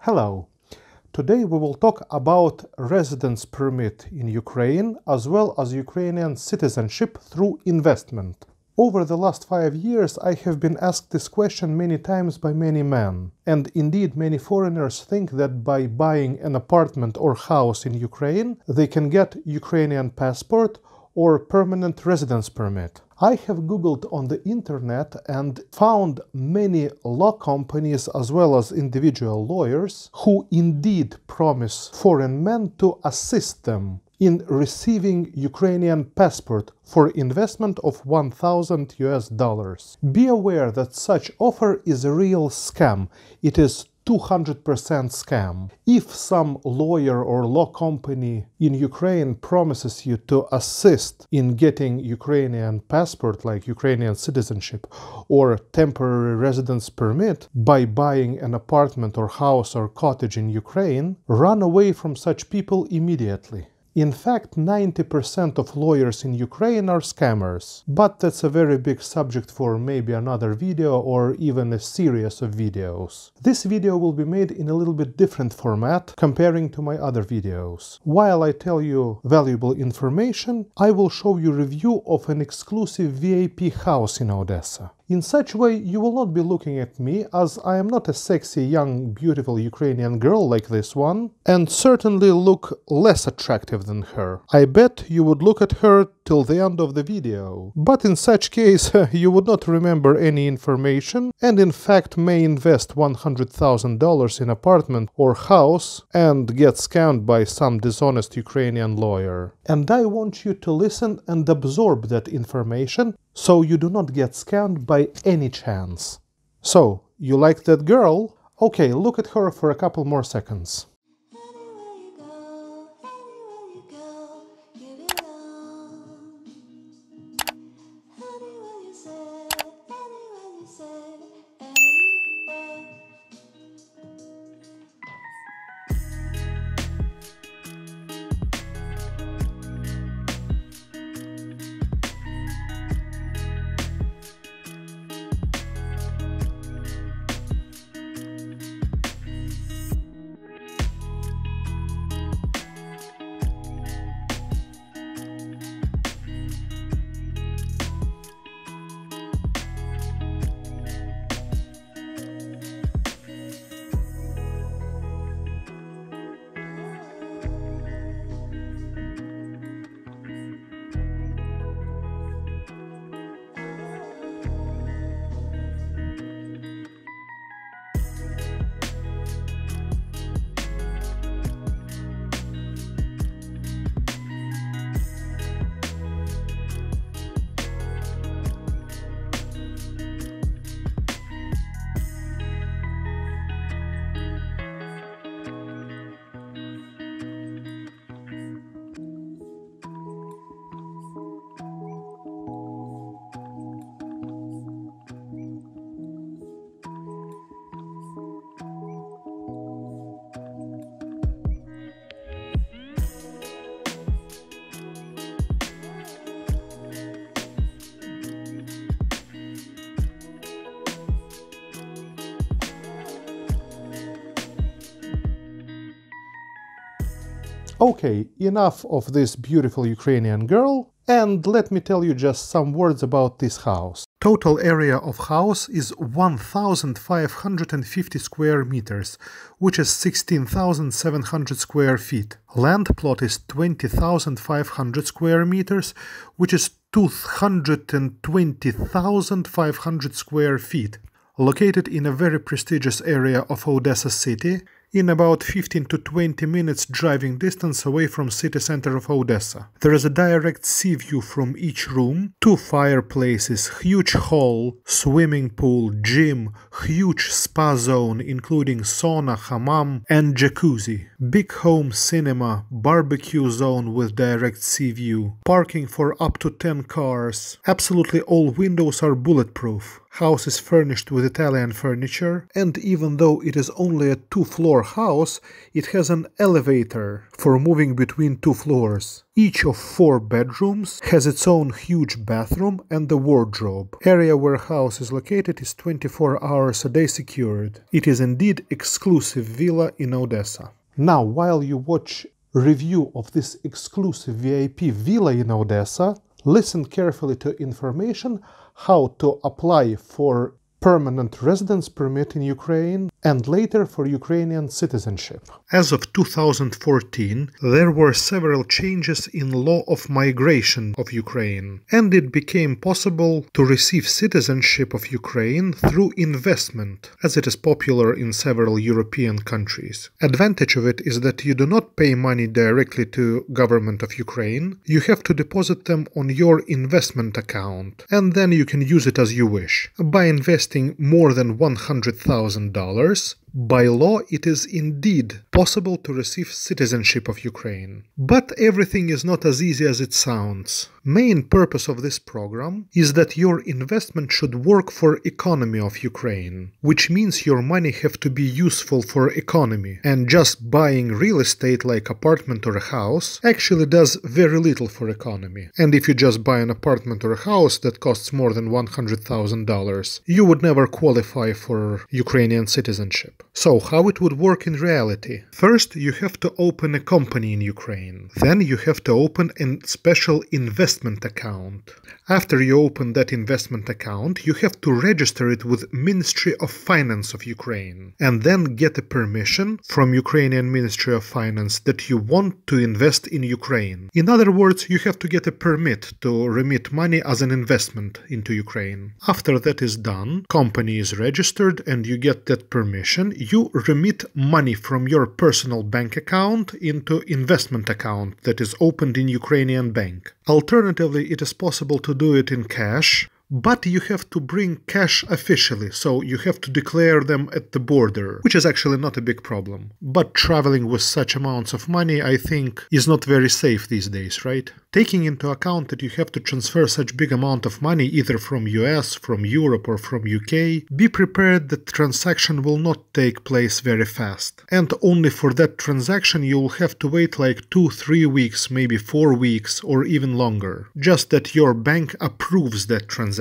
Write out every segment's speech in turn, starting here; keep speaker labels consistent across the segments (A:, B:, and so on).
A: Hello. Today we will talk about residence permit in Ukraine as well as Ukrainian citizenship through investment. Over the last 5 years I have been asked this question many times by many men. And indeed many foreigners think that by buying an apartment or house in Ukraine they can get Ukrainian passport or permanent residence permit. I have googled on the internet and found many law companies as well as individual lawyers who indeed promise foreign men to assist them in receiving Ukrainian passport for investment of $1,000. Be aware that such offer is a real scam. It is 200% scam. If some lawyer or law company in Ukraine promises you to assist in getting Ukrainian passport like Ukrainian citizenship or temporary residence permit by buying an apartment or house or cottage in Ukraine, run away from such people immediately. In fact, 90% of lawyers in Ukraine are scammers, but that's a very big subject for maybe another video or even a series of videos. This video will be made in a little bit different format comparing to my other videos. While I tell you valuable information, I will show you review of an exclusive VIP house in Odessa. In such way, you will not be looking at me, as I am not a sexy, young, beautiful Ukrainian girl like this one, and certainly look less attractive than her. I bet you would look at her till the end of the video. But in such case, you would not remember any information, and in fact may invest $100,000 in apartment or house and get scammed by some dishonest Ukrainian lawyer. And I want you to listen and absorb that information, so you do not get scammed by any chance. So, you like that girl? Okay, look at her for a couple more seconds. Okay, enough of this beautiful Ukrainian girl, and let me tell you just some words about this house. Total area of house is 1,550 square meters, which is 16,700 square feet. Land plot is 20,500 square meters, which is 220,500 square feet. Located in a very prestigious area of Odessa city, in about 15 to 20 minutes driving distance away from city center of Odessa. There is a direct sea view from each room, 2 fireplaces, huge hall, swimming pool, gym, huge spa zone including sauna, hammam and jacuzzi, big home cinema, barbecue zone with direct sea view, parking for up to 10 cars. Absolutely all windows are bulletproof. House is furnished with Italian furniture, and even though it is only a 2-floor house, it has an elevator for moving between 2 floors. Each of 4 bedrooms has its own huge bathroom and a wardrobe. Area where house is located is 24 hours a day secured. It is indeed exclusive villa in Odessa. Now, while you watch review of this exclusive VIP villa in Odessa, listen carefully to information how to apply for permanent residence permit in Ukraine and later for Ukrainian citizenship. As of 2014, there were several changes in law of migration of Ukraine, and it became possible to receive citizenship of Ukraine through investment, as it is popular in several European countries. Advantage of it is that you do not pay money directly to government of Ukraine. You have to deposit them on your investment account, and then you can use it as you wish. By investing more than $100,000, by law, it is indeed possible to receive citizenship of Ukraine. But everything is not as easy as it sounds. Main purpose of this program is that your investment should work for economy of Ukraine, which means your money have to be useful for economy, and just buying real estate like apartment or a house actually does very little for economy. And if you just buy an apartment or a house that costs more than $100,000, you would never qualify for Ukrainian citizenship. So, how it would work in reality? First, you have to open a company in Ukraine. Then you have to open a special investment account. After you open that investment account, you have to register it with Ministry of Finance of Ukraine, and then get a permission from Ukrainian Ministry of Finance that you want to invest in Ukraine. In other words, you have to get a permit to remit money as an investment into Ukraine. After that is done, company is registered and you get that permission, you remit money from your personal bank account into investment account that is opened in Ukrainian bank. Alternatively, it is possible to do it in cash, but you have to bring cash officially, so you have to declare them at the border, which is actually not a big problem. But traveling with such amounts of money, I think, is not very safe these days, right? Taking into account that you have to transfer such big amount of money either from US, from Europe or from UK, be prepared that transaction will not take place very fast. And only for that transaction you will have to wait like 2-3 weeks, maybe 4 weeks or even longer. Just that your bank approves that transaction.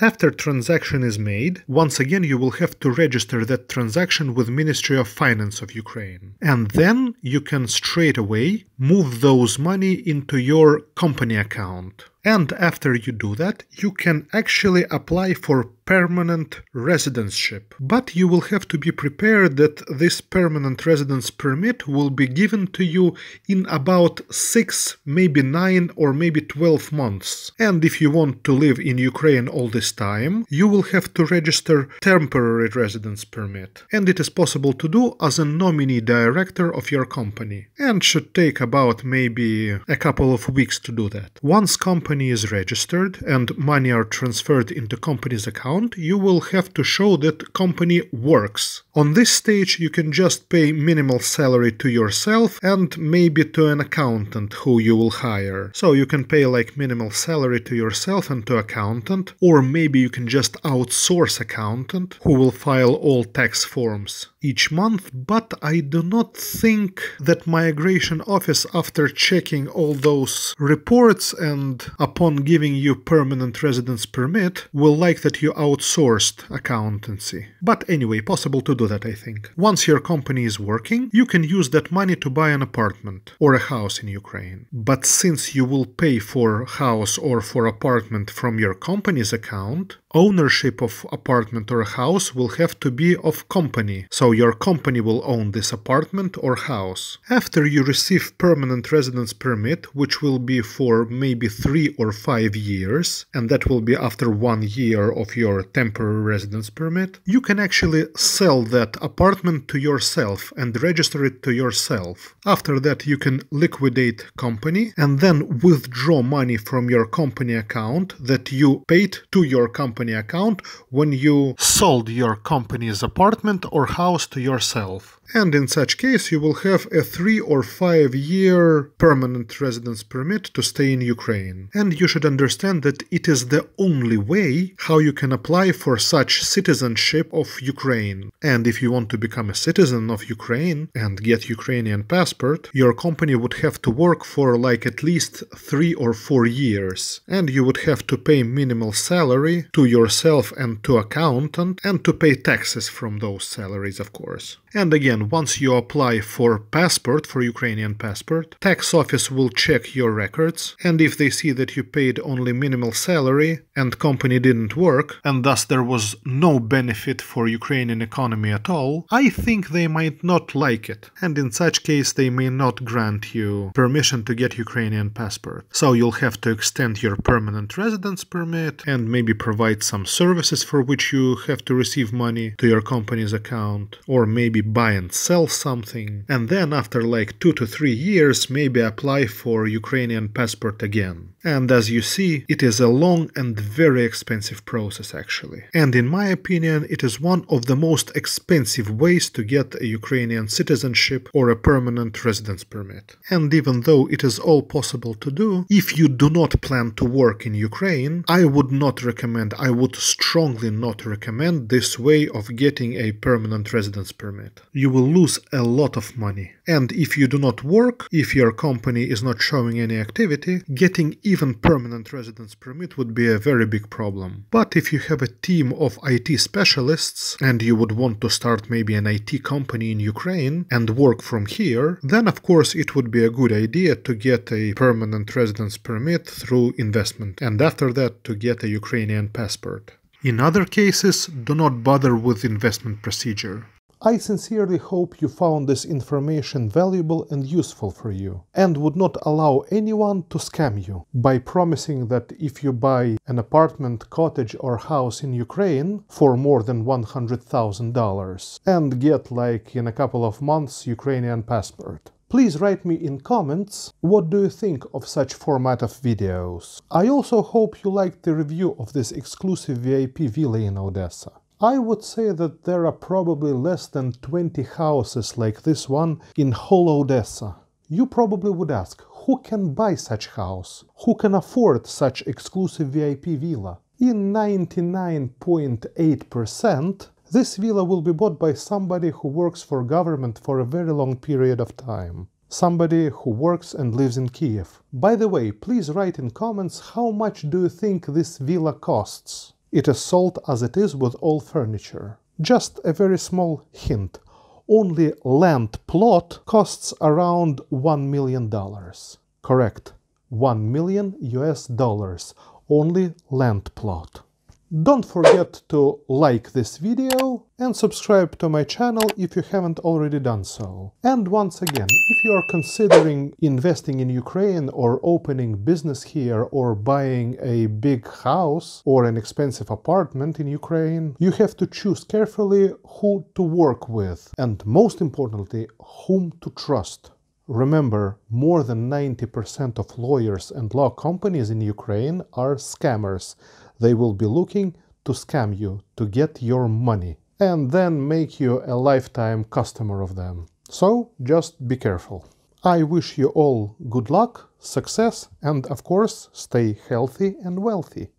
A: After transaction is made, once again you will have to register that transaction with Ministry of Finance of Ukraine. And then you can straight away move those money into your company account. And after you do that, you can actually apply for permanent residentship. But you will have to be prepared that this permanent residence permit will be given to you in about 6, maybe 9 or maybe 12 months. And if you want to live in Ukraine all this time, you will have to register temporary residence permit. And it is possible to do as a nominee director of your company. And should take about maybe a couple of weeks to do that. Once company is registered and money are transferred into company's account, you will have to show that company works. On this stage, you can just pay minimal salary to yourself and maybe to an accountant who you will hire. So you can pay like minimal salary to yourself and to accountant, or maybe you can just outsource accountant who will file all tax forms each month. But I do not think that migration office, after checking all those reports and upon giving you permanent residence permit, will like that you outsourced accountancy. But anyway, possible to do that, I think. Once your company is working, you can use that money to buy an apartment or a house in Ukraine. But since you will pay for house or for apartment from your company's account, ownership of apartment or a house will have to be of company. So your company will own this apartment or house. After you receive permanent residence permit, which will be for maybe 3 or 5 years, and that will be after 1 year of your temporary residence permit, you can actually sell that apartment to yourself and register it to yourself. After that, you can liquidate company and then withdraw money from your company account that you paid to your company company account when you sold your company's apartment or house to yourself. And in such case, you will have a 3 or 5 year permanent residence permit to stay in Ukraine. And you should understand that it is the only way how you can apply for such citizenship of Ukraine. And if you want to become a citizen of Ukraine and get Ukrainian passport, your company would have to work for like at least 3 or 4 years. And you would have to pay minimal salary to yourself and to accountant and to pay taxes from those salaries, of course. And again, once you apply for passport, for Ukrainian passport, tax office will check your records, and if they see that you paid only minimal salary and company didn't work, and thus there was no benefit for Ukrainian economy at all, I think they might not like it, and in such case they may not grant you permission to get Ukrainian passport. So you'll have to extend your permanent residence permit and maybe provide some services for which you have to receive money to your company's account, or maybe buy and sell something, and then after like 2 to 3 years maybe apply for Ukrainian passport again. And as you see, it is a long and very expensive process actually. And in my opinion, it is one of the most expensive ways to get a Ukrainian citizenship or a permanent residence permit. And even though it is all possible to do, if you do not plan to work in Ukraine, I would strongly not recommend this way of getting a permanent residence permit. You will lose a lot of money. And if you do not work, if your company is not showing any activity, getting even permanent residence permit would be a very big problem. But if you have a team of IT specialists and you would want to start maybe an IT company in Ukraine and work from here, then of course it would be a good idea to get a permanent residence permit through investment, and after that to get a Ukrainian passport. In other cases, do not bother with investment procedure. I sincerely hope you found this information valuable and useful for you, and would not allow anyone to scam you by promising that if you buy an apartment, cottage or house in Ukraine for more than $100,000 and get like in a couple of months Ukrainian passport. Please write me in comments what do you think of such format of videos. I also hope you liked the review of this exclusive VIP villa in Odessa. I would say that there are probably less than 20 houses like this one in whole Odessa. You probably would ask, who can buy such house? Who can afford such exclusive VIP villa? In 99.8%, this villa will be bought by somebody who works for government for a very long period of time. Somebody who works and lives in Kiev. By the way, please write in comments how much do you think this villa costs? It is sold as it is with all furniture. Just a very small hint. Only land plot costs around $1 million. Correct. $1 million US. Only land plot. Don't forget to like this video and subscribe to my channel if you haven't already done so. And once again, if you are considering investing in Ukraine or opening business here or buying a big house or an expensive apartment in Ukraine, you have to choose carefully who to work with and most importantly, whom to trust. Remember, more than 90% of lawyers and law companies in Ukraine are scammers. They will be looking to scam you, to get your money, and then make you a lifetime customer of them. So, just be careful. I wish you all good luck, success, and of course, stay healthy and wealthy.